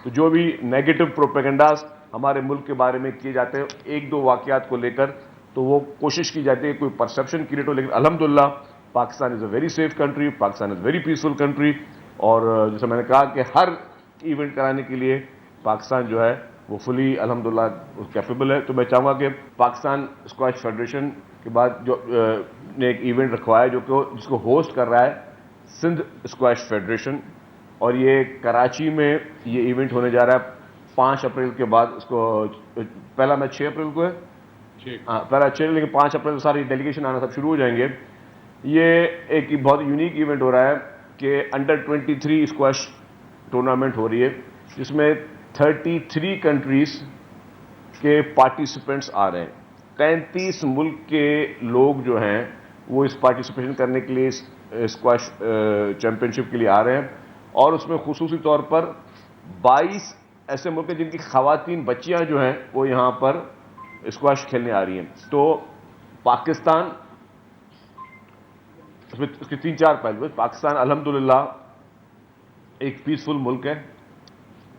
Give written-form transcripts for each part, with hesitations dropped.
تو جو بھی نیگیٹو پروپیگنڈاز ہمارے ملک کے بارے میں کیے جاتے ہیں ایک دو واقعات کو لے کر، تو وہ کوشش کی جاتی ہے کوئی پرسیپشن کریٹ ہو، لیکن الحمدللہ Pakistan is a very safe country, Pakistan is very peaceful country, اور جیسے میں نے کہا کہ ہر ایونٹ کرانے کے لیے پاکستان جو ہے وہ فلی الحمدللہ کیپیبل ہے۔ تو میں چاہوں گا کہ پاکستان اسکواش فیڈریشن کے بعد جو نے ایک ایونٹ رکھوایا جس کو ہوسٹ کر رہا ہے سندھ اسکواش فیڈریشن، اور یہ کراچی میں یہ ایونٹ ہونے جا رہا ہے 5 اپریل کے بعد۔ اس کو پہلا میچ 6 اپریل کو ہے، پہلا 6، لیکن 5 اپریل کو ساری ڈیلیگیشن آنا سب شروع ہو جائیں گے۔ یہ ایک بہت یونیک ایونٹ ہو رہا ہے کہ انڈر 23 اسکواش ٹورنامنٹ ہو رہی ہے، جس میں 33 کنٹریز کے پارٹیسپینٹس آ رہے ہیں۔ 33 ملک کے لوگ جو ہیں وہ اس پارٹیسپیشن کرنے کے لیے اسکواش چیمپئن شپ کے لیے آ رہے ہیں، اور اس میں خصوصی طور پر 22 ایسے ملک ہیں جن کی خواتین بچیاں جو ہیں وہ یہاں پر اسکواش کھیلنے آ رہی ہیں۔ تو پاکستان اس کے 3-4 پہلو ہیں۔ پاکستان الحمدللہ ایک پیسفل ملک ہے،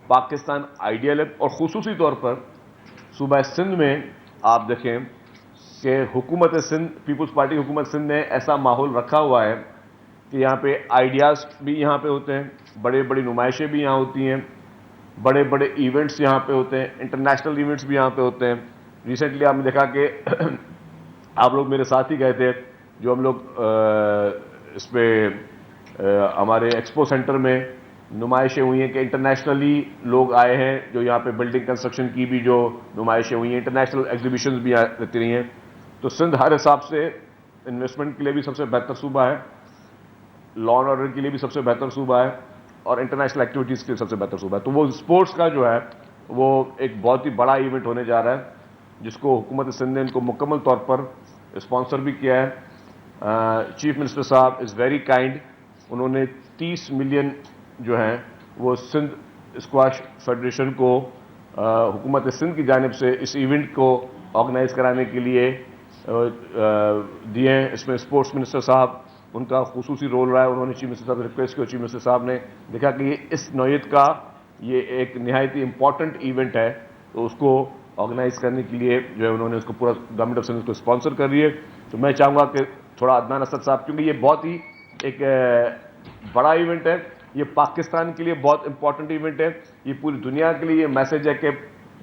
پاکستان آئیڈیل ہے، اور خصوصی طور پر صوبہ سندھ میں آپ دیکھیں کہ حکومت سندھ، پیپلز پارٹی حکومت سندھ نے ایسا ماحول رکھا ہوا ہے کہ یہاں پہ آئیڈیاز بھی یہاں پہ ہوتے ہیں، بڑے بڑی نمائشیں بھی یہاں ہوتی ہیں، بڑے بڑے ایونٹس یہاں پہ ہوتے ہیں، انٹرنیشنل ایونٹس بھی یہاں پہ ہوتے ہیں۔ ریسنٹلی آپ نے دیکھا کہ آپ لوگ میرے ساتھ ہی گئے تھے، جو ہم لوگ اس پہ ہمارے ایکسپو سینٹر میں نمائشیں ہوئی ہیں کہ انٹرنیشنلی لوگ آئے ہیں، جو یہاں پہ بلڈنگ کنسٹرکشن کی بھی جو نمائشیں ہوئی ہیں، انٹرنیشنل ایگزیبیشنز بھی رہتی رہی ہیں۔ تو سندھ ہر حساب سے انویسٹمنٹ کے لیے بھی سب سے بہتر صوبہ ہے، لا اینڈ آرڈر کے لیے بھی سب سے بہتر صوبہ ہے، اور انٹرنیشنل ایکٹیویٹیز کے لیے سب سے بہتر صوبہ ہے۔ تو وہ اسپورٹس کا جو ہے وہ ایک بہت ہی بڑا ایونٹ ہونے جا رہا ہے، جس کو حکومت سندھ نے ان کو مکمل طور پر اسپانسر بھی کیا ہے۔ چیف منسٹر صاحب از ویری کائنڈ، انہوں نے 30 ملین جو ہیں وہ سندھ اسکواش فیڈریشن کو حکومت سندھ کی جانب سے اس ایونٹ کو آرگنائز کرانے کے لیے دیے ہیں۔ اس میں اسپورٹس منسٹر صاحب ان کا خصوصی رول رہا ہے، انہوں نے چیف منسٹر صاحب سے ریکویسٹ کی، اور چیف منسٹر صاحب نے دیکھا کہ یہ اس نوعیت کا یہ ایک نہایت ہی امپورٹنٹ ایونٹ ہے، تو اس کو آرگنائز کرنے کے لیے جو ہے انہوں نے اس کو پورا گورنمنٹ آف سندھ کو اسپانسر کر رہی ہے۔ تو میں چاہوں گا کہ تھوڑا عدنان اسد صاحب، کیونکہ یہ بہت ہی ایک بڑا ایونٹ ہے، یہ پاکستان کے لیے بہت امپورٹنٹ ایونٹ ہے، یہ پوری دنیا کے لیے یہ میسج ہے کہ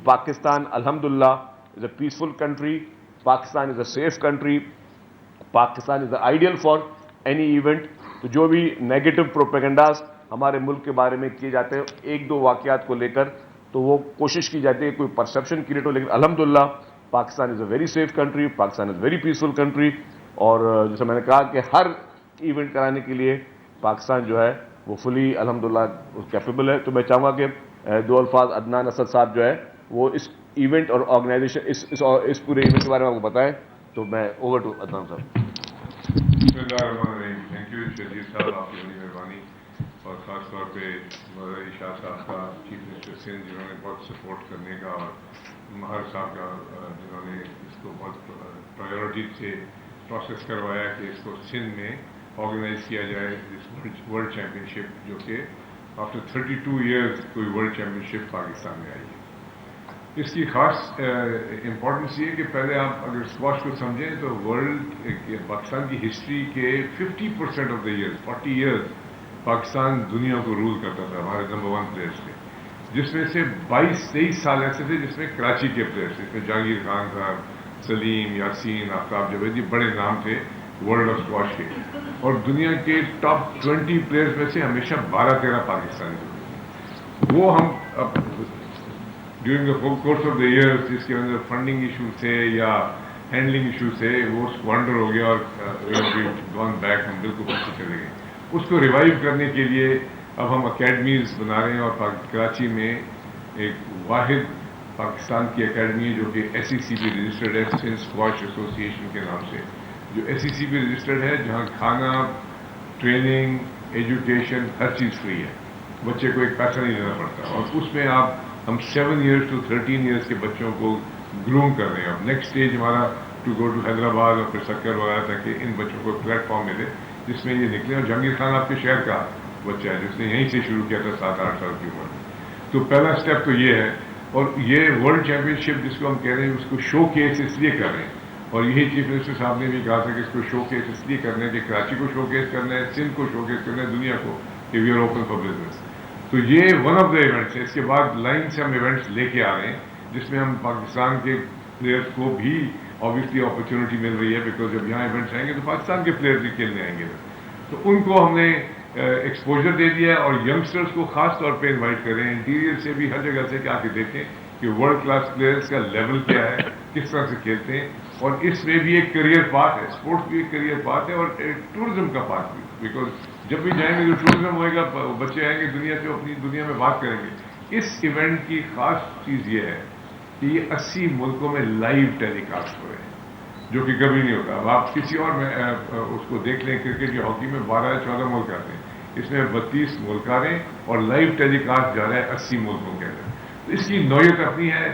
پاکستان الحمدللہ is a peaceful country, Pakistan is a safe country, Pakistan is a ideal for any event. تو جو بھی نیگیٹو پروپیگنڈاز ہمارے ملک کے بارے میں کیے جاتے ہیں ایک دو واقعات کو لے کر، تو وہ کوشش کی جاتی ہے کوئی پرسیپشن کریٹ ہو، لیکن الحمدللہ Pakistan is a very safe country, Pakistan is very peaceful country, اور جیسے میں نے کہا کہ ہر ایونٹ کرانے کے لیے پاکستان جو ہے وہ فلی الحمدللہ کیپیبل ہے۔ تو میں چاہوں گا کہ 2 الفاظ عدنان اسد صاحب جو ہے وہ اس ایونٹ اور آرگنائزیشن اس پورے ایونٹ کے بارے میں آپ کو بتائیں۔ تو میں اوور ٹو عدنان صاحب۔ بسم اللہ الرحمن الرحیم۔ تھینک یو شہزیر صاحب، آپ کی بڑی مہربانی، اور خاص طور پہ مولانا شاہ صاحب کا، چیف منسٹر سندھ جنہوں نے بہت سپورٹ کرنے کا، اور مہر صاحب کا جنہوں نے اس کو بہت پرائیورٹی سے پروسیس کروایا کہ اس کو سندھ میں آرگنائز کیا جائے، اس ورلڈ چیمپئن شپ، جو کہ آفٹر 32 ایئرز کوئی ورلڈ چیمپئن شپ پاکستان میں آئی ہے۔ اس کی خاص امپورٹنس یہ ہے کہ پہلے آپ اگر اسکواش کو سمجھیں تو ورلڈ پاکستان کی ہسٹری کے 50% of the years, 40 years Pakistan دنیا کو رول کرتا تھا، ہمارے نمبر 1 پلیئرس تھے، جس میں سے 22-23 سال ایسے تھے جس میں کراچی کے پلیئرس تھے، جس میں جہانگیر خان صاحب، سلیم، یاسین، آفتاب جاویدی بڑے نام تھے ورلڈ آف اسکواش کے، اور دنیا کے ٹاپ 20 پلیئرس میں سے ہمیشہ 12-13 پاکستانی تھے۔ وہ ہم during the course of the years, جس کے اندر فنڈنگ ایشو تھے یا ہینڈلنگ ایشو تھے، وہ اسکوانڈر ہو گیا، اور گون بیک، ہم بالکل پیچھے چلے گئے۔ اس کو ریوائیو کرنے کے لیے اب ہم اکیڈمیز بنا رہے ہیں، اور کراچی میں ایک واحد پاکستان کی اکیڈمی ہے جو کہ SECB رجسٹرڈ ہے، سندھ اسکواش ایسوسی ایشن کے نام سے، جو SECB رجسٹرڈ ہے، جہاں کھانا، ٹریننگ، ایجوکیشن ہر چیز فری ہے، بچے کو ایک پیسہ نہیں دینا پڑتا، اور اس میں ہم 7 ایئرس ٹو 13 ایئرس کے بچوں کو گروم کر رہے ہیں۔ اب نیکسٹ اسٹیج ہمارا ٹو گو ٹو حیدرآباد اور پھر سکر وغیرہ، تاکہ ان بچوں کو پلیٹ فارم ملے جس میں یہ نکلے۔ اور جہانگیر خان آپ کے شہر کا بچہ ہے جس نے یہیں سے شروع کیا تھا 7-8 سال کی عمر میں، تو پہلا اسٹیپ تو یہ ہے. اور یہ ورلڈ چیمپئن شپ جس کو ہم کہہ رہے ہیں اس کو شو کیس اس لیے کر رہے ہیں, اور یہی چیف منسٹر صاحب نے بھی کہا تھا کہ اس کو شو کیس اس لیے کرنا ہے کہ کراچی کو شو کیس کرنا ہے, سندھ کو شو کیس کرنا ہے, دنیا کو, کہ we are open for business. تو یہ ون آف دا ایونٹس ہے. اس کے بعد لائن سے ہم ایونٹس لے کے آ رہے ہیں جس میں ہم پاکستان کے پلیئرس کو بھی آبویسلی اپرچونیٹی مل رہی ہے, بیکاز جب یہاں ایونٹس آئیں گے تو پاکستان کے پلیئرز بھی کھیلنے آئیں گے. تو ان کو ہم نے ایکسپوجر دے دیا ہے, اور ینگسٹرز کو خاص طور پہ انوائٹ کریں انٹیریئر سے بھی, ہر جگہ سے کہ آ کے دیکھیں کہ ورلڈ کلاس پلیئرز کا لیول کیا ہے, کس طرح سے کھیلتے ہیں. اور اس میں بھی ایک کریئر پاتھ ہے, اسپورٹس بھی ایک کریئر پاتھ ہے, اور ٹورزم کا پاتھ بھی, بیکاز جب بھی جائیں گے تو ٹورزم ہوئے گا, بچے آئیں گے دنیا سے, اپنی دنیا میں بات کریں گے. اس ایونٹ کی خاص چیز یہ ہے کہ یہ 80 ملکوں میں لائیو ٹیلی کاسٹ ہو رہے ہیں, جو کہ کبھی نہیں ہوتا. اب آپ کسی اور میں اس کو دیکھ لیں, کرکٹ یا ہاکی میں 12 یا 14 ملک آتے ہیں, اس میں 32 ملک آ رہے ہیں, اور لائیو ٹیلی کاسٹ جا رہا ہے 80 ملکوں کے اندر. تو اس کی نوعیت اپنی ہے.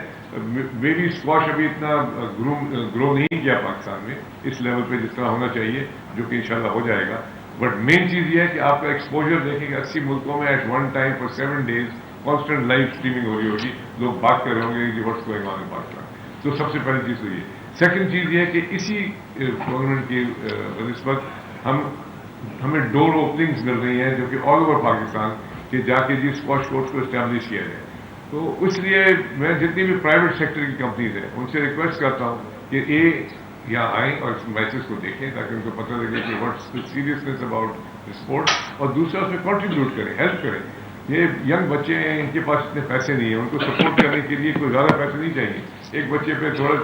میری اسکواش ابھی اتنا گرو نہیں کیا پاکستان میں اس لیول پہ جس طرح ہونا چاہیے, جو کہ انشاءاللہ ہو جائے گا. بٹ مین چیز یہ ہے کہ آپ کا ایکسپوجر دیکھیں کہ 80 ملکوں میں at one time for 7 days constant live streaming ہو رہی ہوگی, لوگ بات کر رہے ہوں گے what's going on in Pakistan. تو سب سے پہلی چیز تو یہ. سیکنڈ چیز یہ ہے کہ اسی ٹورنامنٹ کی بنسبت ہمیں ڈور اوپننگز مل رہی ہیں جو کہ آل اوور پاکستان کہ جا کے جی اسکواش کورٹس کو اسٹیبلش کیا جائے. تو اس لیے میں جتنی بھی پرائیویٹ سیکٹر کی کمپنیز ہیں ان سے ریکویسٹ کرتا ہوں کہ یہاں آئیں اور اس میچز کو دیکھیں تاکہ ان کو پتہ لگے کہ what's the seriousness about sport, اور دوسرا اس میں کنٹریبیوٹ کریں, ہیلپ کریں. یہ ینگ بچے ہیں, ان کے پاس اتنے پیسے نہیں ہیں, ان کو سپورٹ کرنے کے لیے کوئی زیادہ پیسے نہیں چاہیے. ایک بچے پہ تھوڑا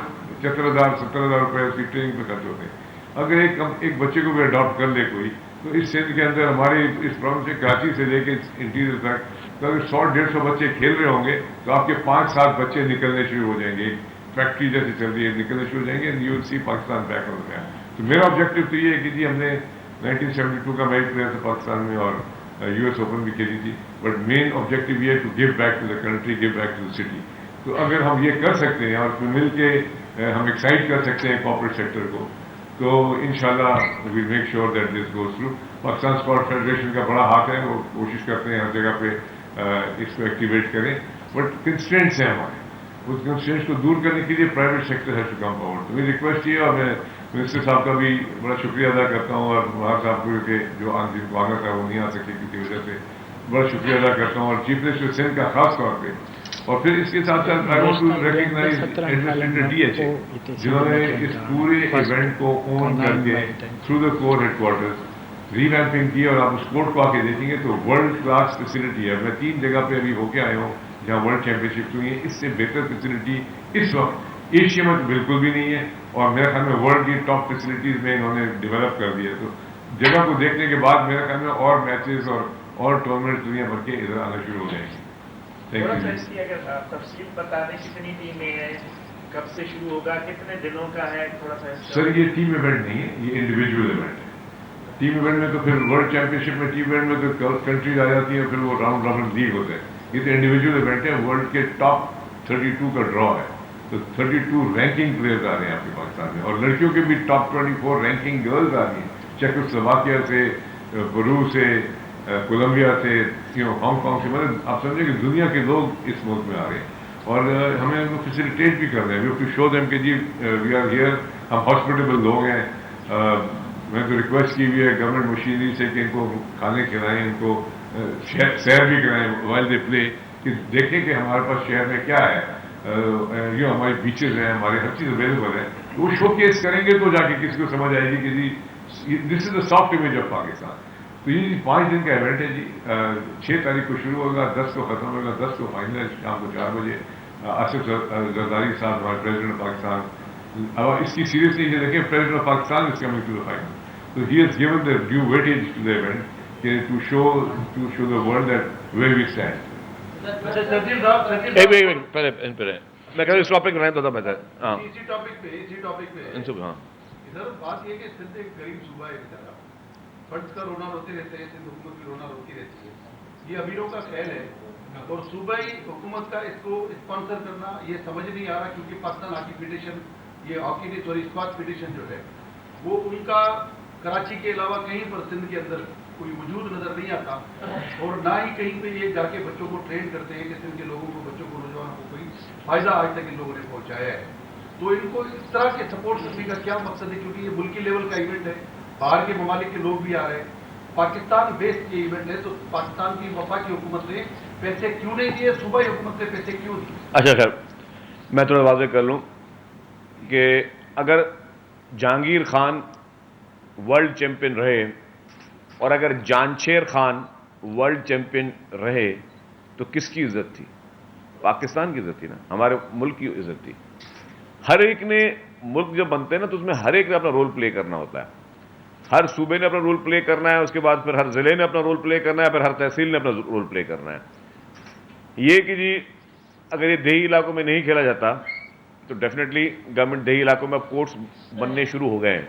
75,000-70,000 روپئے اس کی ٹریننگ پہ خرچ ہوتے ہیں. اگر ایک بچے کو بھی اڈاپٹ کر لے کوئی, تو اس سندھ کے اندر ہماری اس پروونس سے کراچی سے لے کے انٹیریئر تک اگر 100-150 بچے کھیل رہے ہوں گے تو آپ کے 5-7 بچے نکلنے شروع ہو جائیں گے. فیکٹری جیسے چل رہی ہے, نکلنے شروع ہو جائیں گے, you will see Pakistan back on گیا. تو میرا آبجیکٹو تو یہ ہے کہ جی ہم نے 1972 کا میچ پلیئر تھا پاکستان میں, اور US اوپن بھی کھیلی تھی, بٹ مین آبجیکٹو یہ ہے to give back to the country, give back to the city. تو اگر ہم یہ کر سکتے ہیں اور اس میں مل کے ہم ایکسائٹ کر سکتے ہیں کارپوریٹ سیکٹر کو, تو انشاءاللہ we'll make sure that this goes through. Pakistan sport federation کا بڑا ہاتھ ہے, وہ کوشش کرتے ہیں ہر جگہ پہ اس کو ایکٹیویٹ کریں, بٹ کنسٹرینٹس ہیں ہمارے. اس کنسٹرینٹس کو دور کرنے کے لیے private sector has to come forward. تو میری ریکویسٹ یہ ہے, اور میں منسٹر صاحب کا بھی بڑا شکریہ ادا کرتا ہوں, اور مہار صاحب کو کہ جو جن کو آنا تھا وہ نہیں آ سکے کسی وجہ سے, بڑا شکریہ ادا کرتا ہوں, اور چیف منسٹر سندھ کا خاص طور پہ. اور پھر اس کے ساتھ ساتھ I want to recognize administrator DHA جنہوں نے اس پورے ایونٹ کو اون کر کے through the corps headquarters revamping کی, اور آپ اس کوٹ کو آ کے دیکھیں گے تو ورلڈ کلاس فیسلٹی ہے. میں 3 جگہ پہ ابھی ہو کے آیا ہوں جہاں ورلڈ چیمپئن شپس ہوئی ہیں, اس سے بہتر فیسلٹی اس وقت ایشیا میں بالکل بھی نہیں ہے, اور میرے خیال میں ورلڈ کی ٹاپ فیسلٹیز میں انہوں نے ڈیولپ کر دیا. تو جگہ کو دیکھنے کے بعد میرے خیال میں اور میچز اور ٹورنامنٹ دنیا بھر کے ادھر آنا شروع ہو جائیں گے. تھوڑا سا اس کی اگر آپ تفصیل بتا دیں, کتنی ٹیمیں ہیں, کب سے شروع ہوگا, کتنے دنوں کا ہے, تھوڑا سا. سر یہ ٹیم ایونٹ نہیں ہے, یہ انڈیویجول ایونٹ ہے. ٹیم ایونٹ میں تو پھر ورلڈ چیمپئن شپ میں ٹیم ایونٹ میں تو کنٹریز آ جاتی ہیں, پھر وہ راؤنڈ رابن لیگ ہوتا ہے. یہ تو انڈیویجول ایونٹ ہے, ورلڈ کے ٹاپ 32 کا ڈرا ہے. تو 32 رینکنگ پلیئرز آ رہے ہیں آپ کے پاکستان میں, اور لڑکیوں کے بھی ٹاپ 24 رینکنگ گرلز آ رہی ہیں, چیکوسلوواکیا سے, پیرو سے, کولمبیا سے, ہانگ کانگ سے. مطلب آپ سمجھیں کہ دنیا کے لوگ اس ملک میں آ رہے ہیں, اور ہمیں ان کو فیسیلیٹیٹ بھی کر رہے ہیں. We have to show them کہ جی وی آر ہیئر, ہم ہاسپٹیبل لوگ ہیں. میں تو ریکویسٹ کی ہوئی ہے گورنمنٹ مشینری سے کہ ان کو کھانے کھلائیں, ان کو سیر بھی کرائیں وائل دے پلے, کہ دیکھیں کہ ہمارے پاس شہر میں کیا ہے. یہ ہماری بیچز ہیں, ہمارے ہر چیز اویلیبل ہے. وہ شو کیس کریں گے تو جا کے کسی کو سمجھ آئے گی کہ جی this is the soft image of Pakistan. تو یہ 5 دن کا ایونٹ ہے جی. 6 تاریخ کو شروع ہوگا, 10 کو ختم ہوگا, 10 کو فائنل ہے شام کو 4 بجے. آصف زرداری صاحب ہمارے پریزیڈنٹ آف پاکستان, اب اس کی سیریسلی یہ دیکھیں, president of Pakistan is coming to the final. تو he has given the due weightage to the event کہ to show the world that where we stand. پہلے میں کہہ اس ٹاپک میں تو بہتر. ہاں اسی ٹاپک پہ ہاں ادھر بات یہ کہ سندھ ایک غریب صوبہ ہے بیچارہ, فنڈس کا رونا روتے رہتے ہیں, سندھ حکومت کی رونا روتی رہتی ہے. یہ امیروں کا کھیل ہے, اور صوبائی حکومت کا اس کو اسپانسر کرنا یہ سمجھ نہیں آ رہا, کیونکہ پاکستان ہاکی فیڈریشن, یہ ہاکی نہیں سوری اسکواش فیڈریشن جو ہے وہ ان کا کراچی کے علاوہ کہیں پر سندھ کے اندر कोई वजूद नजर नहीं आता, और ना ही कहीं पे ये जाके बच्चों को ट्रेन करते हैं कि इनके लोगों को, बच्चों को, नौजवानों को कोई फायदा आज तक इन लोगों ने पहुंचाया है। तो इनको इस तरह के सपोर्ट करने का क्या मकसद है, क्योंकि ये मुल्की लेवल का इवेंट है, बाहर के ममालिक के लोग भी आ रहे हैं, पाकिस्तान बेस्ड ये इवेंट है, तो पाकिस्तान की वफाकी हुकूमत ने पैसे क्यों नहीं दिए, सूबाई हुकूमत ने पैसे क्यों दिए? अच्छा खैर, मैं थोड़ा वाज़ेह कर लूँ कि अगर जहांगीर खान वर्ल्ड चैंपियन रहे और अगर जानशेर खान वर्ल्ड चैंपियन रहे तो किसकी इज्जत थी? पाकिस्तान की इज्जत थी ना, हमारे मुल्क की इज्जत थी। हर एक ने, मुल्क जब बनते हैं ना तो उसमें हर एक ने अपना रोल प्ले करना होता है। हर सूबे ने अपना रोल प्ले करना है, उसके बाद फिर हर जिले ने अपना रोल प्ले करना है, फिर हर तहसील ने अपना रोल प्ले करना है। ये कि जी अगर ये देही इलाकों में नहीं खेला जाता तो डेफिनेटली गवर्नमेंट देही इलाकों में अब कोर्ट्स बनने शुरू हो गए हैं।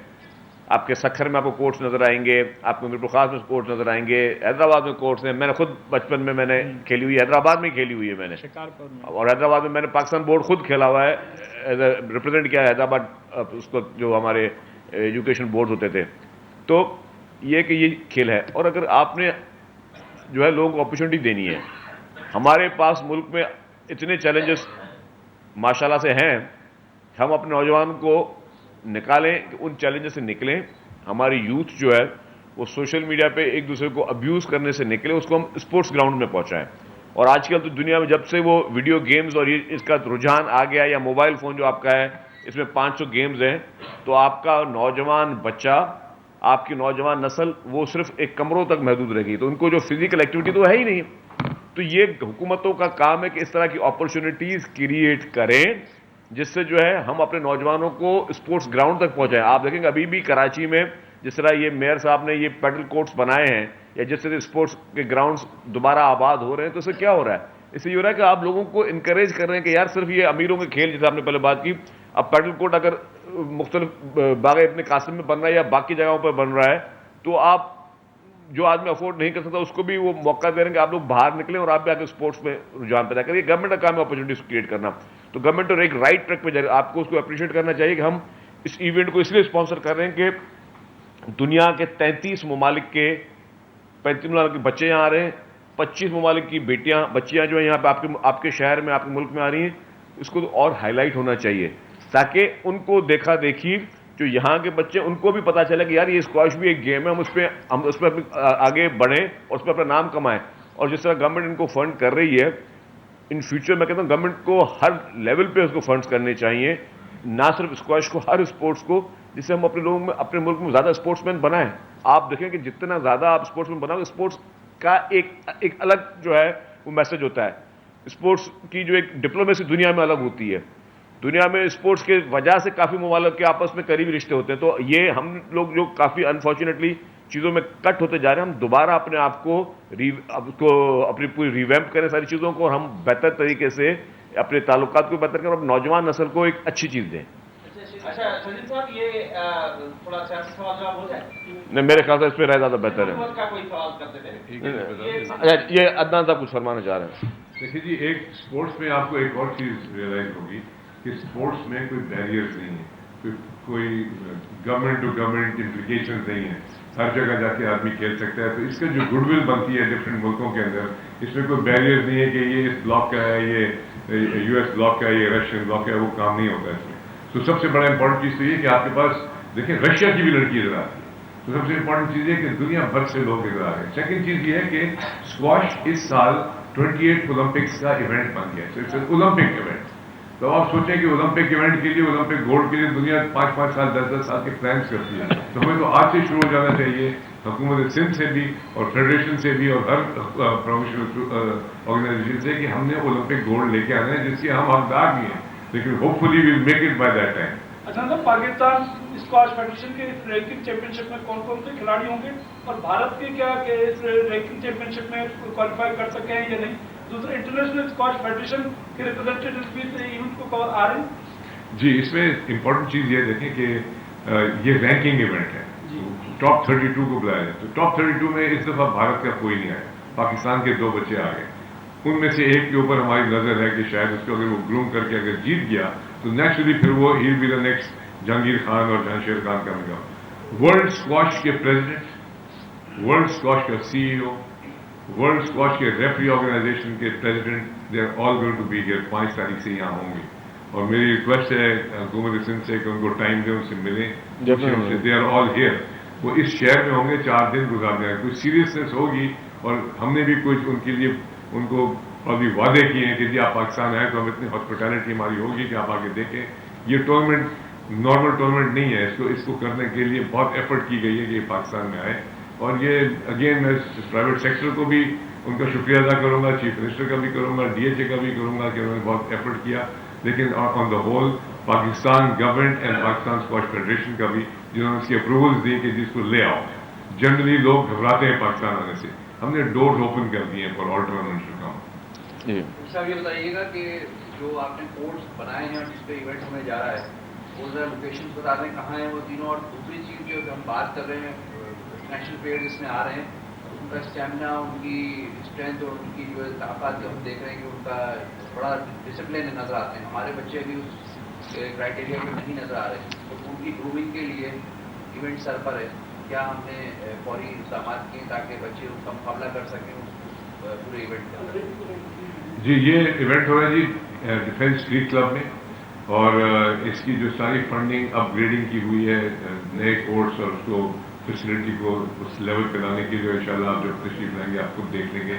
आपके सखर में आपको कोर्ट्स नजर आएंगे, आपको मीरपुर खास में कोर्ट्स नजर आएंगे, हैदराबाद में कोर्ट्स हैं। मैंने खुद बचपन में मैंने खेली हुई है, हैदराबाद में खेली हुई है मैंने, और हैदराबाद में मैंने पाकिस्तान बोर्ड खुद खेला हुआ है, एज ए रिप्रेजेंट किया है हैदराबाद, उसको जो हमारे एजुकेशन बोर्ड होते थे। तो ये कि ये खेल है, और अगर आपने जो है लोगों को अपॉर्चुनिटी देनी है, हमारे पास मुल्क में इतने चैलेंजेस माशाल्लाह से हैं, हम अपने नौजवान को निकालें कि उन चैलेंजेस से निकलें। हमारी यूथ जो है वो सोशल मीडिया पे एक दूसरे को अब्यूज़ करने से निकले, उसको हम स्पोर्ट्स ग्राउंड में पहुंचाएं। और आजकल तो दुनिया में जब से वो वीडियो गेम्स और ये इसका रुझान आ गया, या मोबाइल फ़ोन जो आपका है इसमें 500 गेम्स हैं, तो आपका नौजवान बच्चा, आपकी नौजवान नस्ल वो सिर्फ एक कमरों तक महदूद रहेगी, तो उनको जो फिजिकल एक्टिविटी तो है ही नहीं। तो ये हुकूमतों का काम है कि इस तरह की अपॉर्चुनिटीज़ क्रिएट करें जिससे जो है हम अपने नौजवानों को स्पोर्ट्स ग्राउंड तक पहुंचाएं। आप देखेंगे अभी भी कराची में जिस तरह ये मेयर साहब ने ये पैडल कोर्ट्स बनाए हैं, या जिस तरह स्पोर्ट्स के ग्राउंड्स दोबारा आबाद हो रहे हैं, तो इससे क्या हो रहा है? इससे ये हो रहा है कि आप लोगों को इंकरेज कर रहे हैं कि यार सिर्फ ये अमीरों के खेल, जैसे आपने पहले बात की, अब पैडल कोर्ट अगर मुख्तलिफ बाग इब्न कासिम में बन रहा है या बाकी जगहों पर बन रहा है, तो आप जो आदमी अफोर्ड नहीं कर सकता उसको भी वो मौका दे रहे हैं कि आप लोग बाहर निकलें और आप भी आके स्पोर्ट्स में रुझान पैदा करिए। गवर्नमेंट का काम है अपॉर्चुनिटीज क्रिएट करना, तो गवर्नमेंट और एक राइट ट्रैक पे जा रही है। आपको उसको अप्रिशिएट करना चाहिए कि हम इस इवेंट को इसलिए स्पॉन्सर कर रहे हैं कि दुनिया के 33 ममालिक के 35 ममालिक के बच्चे यहाँ आ रहे हैं, 25 ममालिक की बच्चियाँ जो है यहाँ पे आपके शहर में, आपके मुल्क में आ रही हैं। इसको तो और हाईलाइट होना चाहिए ताकि उनको देखा देखी जो यहाँ के बच्चे, उनको भी पता चले कि यार ये स्क्वैश भी एक गेम है, हम उस पर आगे बढ़ें और उस पर अपना नाम कमाएं। और जिस तरह गवर्नमेंट इनको फंड कर रही है, इन फ्यूचर मैं कहता हूँ गवर्नमेंट को हर लेवल पे उसको फंड्स करने चाहिए, ना सिर्फ स्क्वैश को, हर स्पोर्ट्स को, जिससे हम अपने लोगों में, अपने मुल्क में ज़्यादा स्पोर्ट्समैन बनाएं। आप देखें कि जितना ज़्यादा आप स्पोर्ट्समैन बनाओगे, स्पोर्ट्स का एक अलग जो है वो मैसेज होता है। स्पोर्ट्स की जो एक डिप्लोमेसी दुनिया में अलग होती है। दुनिया में स्पोर्ट्स के वजह से काफ़ी ममालिक के आपस में करीबी रिश्ते होते हैं। तो ये हम लोग जो काफ़ी अनफॉर्चुनेटली चीज़ों में कट होते जा रहे हैं, हम दोबारा अपने आप को अपनी पूरी रिवैम्प करें सारी चीज़ों को, और हम बेहतर तरीके से अपने ताल्लुकात को बेहतर करें और नौजवान नस्ल को एक अच्छी चीज़ दें। अच्छा शजीद साहब, ये थोड़ा सियासी सवाल जवाब हो जाए? नहीं, मेरे ख्याल से इस पर राय ज़्यादा बेहतर है। का कोई सवाल करते थे? अच्छा, ये अदनान साहब कुछ फरमाना चाह रहे हैं। देखिए जी, एक स्पोर्ट्स में आपको एक और चीज़ रियलाइज होगी कि स्पोर्ट्स में कोई बैरियर्स नहीं है, कोई गवर्नमेंट टू गवर्नमेंट इम्प्लीकेशन नहीं है, हर जगह जाके आदमी खेल सकता है। तो इसका जो गुडविल बनती है डिफरेंट मुल्कों के अंदर, इसमें कोई बैरियर नहीं है कि ये इस ब्लॉक का है, ये यूएस ब्लॉक का है, ये रशियन ब्लॉक का है, वो काम नहीं होता इसमें। तो सबसे बड़ा इंपॉर्टेंट चीज़ तो ये कि आपके पास देखिए रशिया की भी लड़की इधर आती है, तो सबसे इंपॉर्टेंट चीज़ ये कि दुनिया भर से लोग इधर आ रहे हैं। सेकेंड चीज़ ये है कि स्क्वॉश इस साल 28 ओलंपिक्स का इवेंट बन गया, तो इट्स ओलंपिक इवेंट। तो आप सोचें कि ओलंपिक इवेंट के लिए, ओलंपिक गोल्ड के लिए दुनिया 5-5 साल 10-10 साल के प्लान्स करती है। तो हमें तो आज से शुरू हो जाना चाहिए, हुकूमत सिंध से भी और फेडरेशन से भी और हर प्रोफेशनल ऑर्गेनाइजेशन से, कि हमने ओलंपिक गोल्ड लेके आना है, जिसके हम हकदार भी हैं, लेकिन hopefully will make it by that time. अच्छा सर, पाकिस्तान स्क्वॉश फेडरेशन के इस रैंकिंग चैंपियनशिप में कौन कौन से खिलाड़ी होंगे, और भारत के क्या कि इस रैंकिंग चैंपियनशिप में क्वालिफाई कर सके हैं या नहीं? दूसरा, इंटरनेशनल स्क्वॉश फेडरेशन के रिप्रेजेंटेटिव भी इवेंट को कवर आ रहे हैं? जी, इसमें इंपॉर्टेंट चीज़ ये देखें कि ये रैंकिंग इवेंट है, टॉप 32 को बुलाया जाए। तो टॉप 32 में इस दफ़ा भारत का कोई नहीं आया, पाकिस्तान के 2 बच्चे आ गए। उनमें से एक के ऊपर हमारी नज़र है कि शायद उसको अगर वो ग्रूम करके अगर जीत गया तो नेचुरली फिर वो he be the next Jahangir Khan और जानशेर खान का होगा। वर्ल्ड स्क्वॉश के प्रेसिडेंट वर्ल्ड स्क्वाश का सीईओ, वर्ल्ड स्क्वाश के रेफरी ऑर्गेनाइजेशन के president, they are all going to be here, 5 तारीख से यहाँ होंगे। और मेरी रिक्वेस्ट है हुकूमत सिंध से कि उनको टाइम दें, उनसे मिलें, दे आर ऑल हियर। वो इस शहर में होंगे, 4 दिन गुजारने हैं, कुछ सीरियसनेस होगी। और हमने भी कुछ उनके लिए उनको अभी वादे किए हैं कि जी आप पाकिस्तान आए तो हम इतनी हॉस्पिटैलिटी हमारी होगी कि आप आके देखें। ये टूर्नामेंट नॉर्मल टूर्नामेंट नहीं है, इसको करने के लिए बहुत एफर्ट की गई है कि ये पाकिस्तान में आए। और ये अगेन मैं प्राइवेट सेक्टर को भी उनका शुक्रिया अदा करूंगा, चीफ मिनिस्टर का भी करूंगा, डीएचए का भी करूंगा कि उन्होंने बहुत एफर्ट किया। लेकिन on the whole Pakistan government and Pakistan squash federation का भी, जिन्होंने इसकी अप्रूवल्स दी कि जिसको ले आओ। जनरली लोग घबराते हैं पाकिस्तान आने से, हमने डोर्स ओपन कर दिए हैं for all tournaments to come. साहब ये बताइएगा कि जो आपने कोर्ट्स बनाए हैं और जिस पे इवेंट होने जा रहा है, वो जरा लोकेशन बता दें कहाँ हैं वो तीनों। और दूसरी चीज़ जो हम बात कर रहे हैं, नेशनल प्लेयर जिसमें आ रहे हैं, उनका स्टेमिना, उनकी स्ट्रेंथ और उनकी जो ताकत हम देख रहे हैं कि उनका बड़ा डिसिप्लिन नज़र आते हैं। हमारे बच्चे भी उस क्राइटेरिया में नहीं नज़र आ रहे हैं, तो उनकी ग्रूमिंग के लिए इवेंट सर पर है, क्या हमने फौरी इंतजाम किए ताकि बच्चे उसका मुकाबला कर सकें पूरे इवेंट का? जी, ये इवेंट हो रहा है जी डिफेंस स्ट्रीट क्लब में, और इसकी जो सारी फंडिंग अपग्रेडिंग की हुई है, नए कोर्ट्स और उसको फैसिलिटी को उस लेवल पे लाने के लिए इंशाल्लाह आप जब तशरीफ लाएंगे आप खुद देख लेंगे।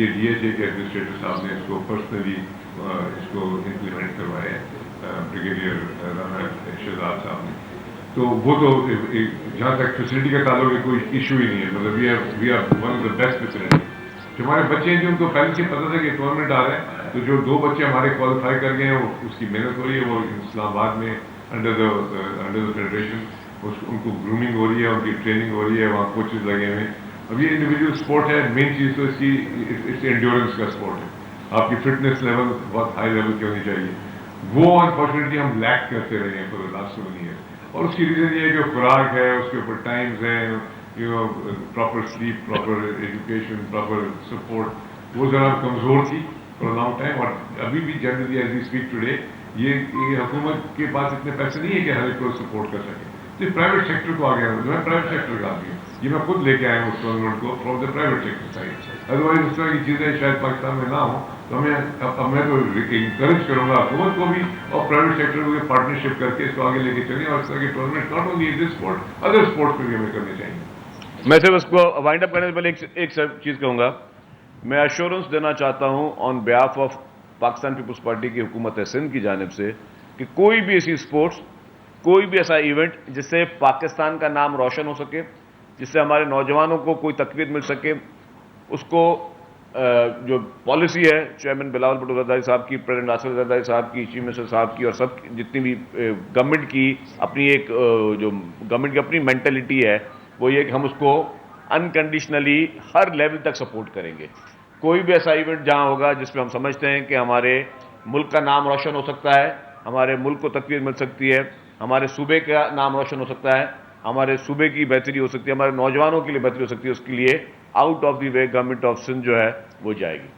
ये डीएचए के एडमिनिस्ट्रेटर साहब ने इसको पर्सनली इसको इम्प्लीमेंट करवाया है, ब्रिगेडियर राना शहजाद साहब ने। तो वो तो जहाँ तक फैसिलिटी का ताल्लुक है कोई इशू ही नहीं है, मतलब we are one of the best facility. जो हमारे बच्चे हैं, जो उनको पहले से पता था कि टूर्नामेंट आ रहा है, तो जो 2 बच्चे हमारे क्वालिफाई कर गए हैं, उसकी मेहनत हो रही है। वो इस्लामाबाद में अंडर द फेडरेशन उनको ग्रूमिंग हो रही है, उनकी ट्रेनिंग हो रही है, वहाँ कोचेज लगे हुए हैं। अब ये इंडिविजुअल स्पोर्ट है, मेन चीज़ तो इसकी इट्स एंड्योरेंस का स्पोर्ट है। आपकी फिटनेस लेवल बहुत हाई लेवल की होनी चाहिए। वो अनफॉर्चुनेटली हम लैक करते रहे हैं फॉर द लास्ट 7 ईयर, और उसकी रीज़न ये है कि खुराक है, उसके ऊपर टाइम्स हैं, proper sleep, proper education, proper support, वो ज़रा कमज़ोर थी फॉर लॉन्ग टाइम। और अभी भी generally as we speak today ये हुकूमत के पास इतने पैसे नहीं है कि हर एक को सपोर्ट कर सके, तो प्राइवेट सेक्टर को आ गया। मैं प्राइवेट सेक्टर का आदमी हूँ, ये मैं खुद लेके आया हूँ उस टूर्नामेंट को from the private sector side. Otherwise इस तरह की चीज़ें शायद पाकिस्तान में ना हो, तो हमें अब मैं तो इंकरेज करूँगा हुकूमत को भी और प्राइवेट सेक्टर को भी पार्टनरशिप करके इसको आगे लेके चलें, और इस तरह के tournament not only in this sport, other sports में भी हमें करने चाहिए। मैं सिर्फ उसको वाइंड अप करने से पहले एक चीज़ कहूँगा। मैं अश्योरेंस देना चाहता हूँ on behalf of Pakistan Peoples Party की हुकूमत सिंध की जानिब से कि कोई भी ऐसी स्पोर्ट्स, कोई भी ऐसा इवेंट जिससे पाकिस्तान का नाम रोशन हो सके, जिससे हमारे नौजवानों को कोई तकवीत मिल सके, उसको जो पॉलिसी है चेयरमैन बिलावल भुट्टो जरदारी साहब की, प्रेसिडेंट नासिर जरदारी साहब की, चीफ मिनिस्टर साहब की, और सब जितनी भी गवर्नमेंट की अपनी एक जो गवर्नमेंट की अपनी मेंटेलिटी है, वो ये कि हम उसको अनकंडीशनली हर लेवल तक सपोर्ट करेंगे। कोई भी ऐसा इवेंट जहां होगा जिसमें हम समझते हैं कि हमारे मुल्क का नाम रोशन हो सकता है, हमारे मुल्क को तकवीत मिल सकती है, हमारे सूबे का नाम रोशन हो सकता है, हमारे सूबे की बेहतरी हो सकती है, हमारे नौजवानों के लिए बेहतरी हो सकती है, उसके लिए out of the way government of Sindh जो है वो जाएगी।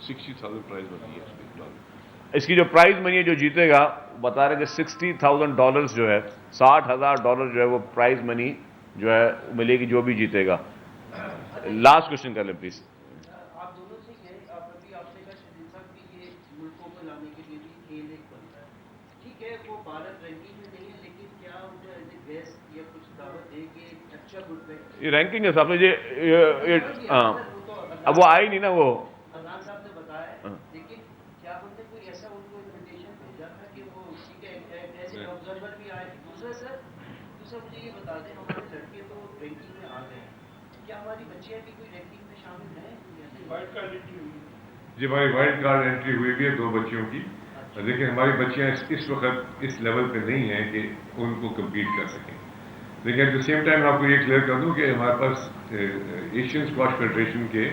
60,000 प्राइज मनी है इसकी जो प्राइज मनी है जो जीतेगा, बता रहे कि $60,000 जो है, $60,000 जो है वो प्राइज मनी जो है मिलेगी जो भी जीतेगा। लास्ट क्वेश्चन कर ले प्लीज। आप दोनों से अभी आपने कहा शरीफ साहब कि ये मुल्कों को लाने के लिए भी खेल एक बनता है, ठीक है, वो भारत रैंकिंग में नहीं है, लेकिन क्या उनको एज ए गेस्ट या कुछ दावत दे के अच्छा गुड ये रैंकिंग है साहब ने अब वो आई नहीं ना, वो अदनान साहब ने बताया, लेकिन क्या बोलते कोई ऐसा उनको इन्विटेशन भेजा था कि वो ठीक है एज ए ऑब्जर्वर भी आए? दूसरा मुझे ये बता दें, हमारे लड़के तो रैंकिंग में आ गए, क्या हमारी बच्चियां भी कोई रैंकिंग में शामिल हैं? वाइल्ड कार्ड एंट्री हुई जी, हमारी वाइल्ड कार्ड एंट्री हुई भी है 2 बच्चियों की। लेकिन हमारी बच्चियां इस वक्त इस लेवल पे नहीं हैं कि उनको कम्पीट कर सकें। लेकिन एट द सेम टाइम आपको ये क्लियर कर दूं कि हमारे पास एशियन स्क्वाश फेडरेशन के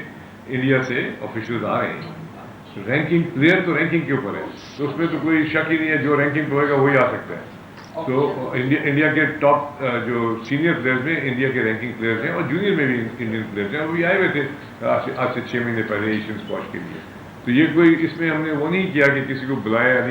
इंडिया से ऑफिशियल्स आ रहे हैं। रैंकिंग प्लेयर तो रैंकिंग के ऊपर है, तो उसमें तो कोई शक ही नहीं है, जो रैंकिंग पे होएगा वही आ सकता है। तो इंडिया के टॉप जो सीनियर प्लेयर्स में इंडिया के रैंकिंग प्लेयर्स हैं, और जूनियर में भी इंडियन प्लेयर्स हैं, वो भी आए हुए थे आज से 6 महीने पहले एशियन स्क्वाश के लिए। तो ये कोई इसमें हमने वो नहीं किया कि किसी को बुलाया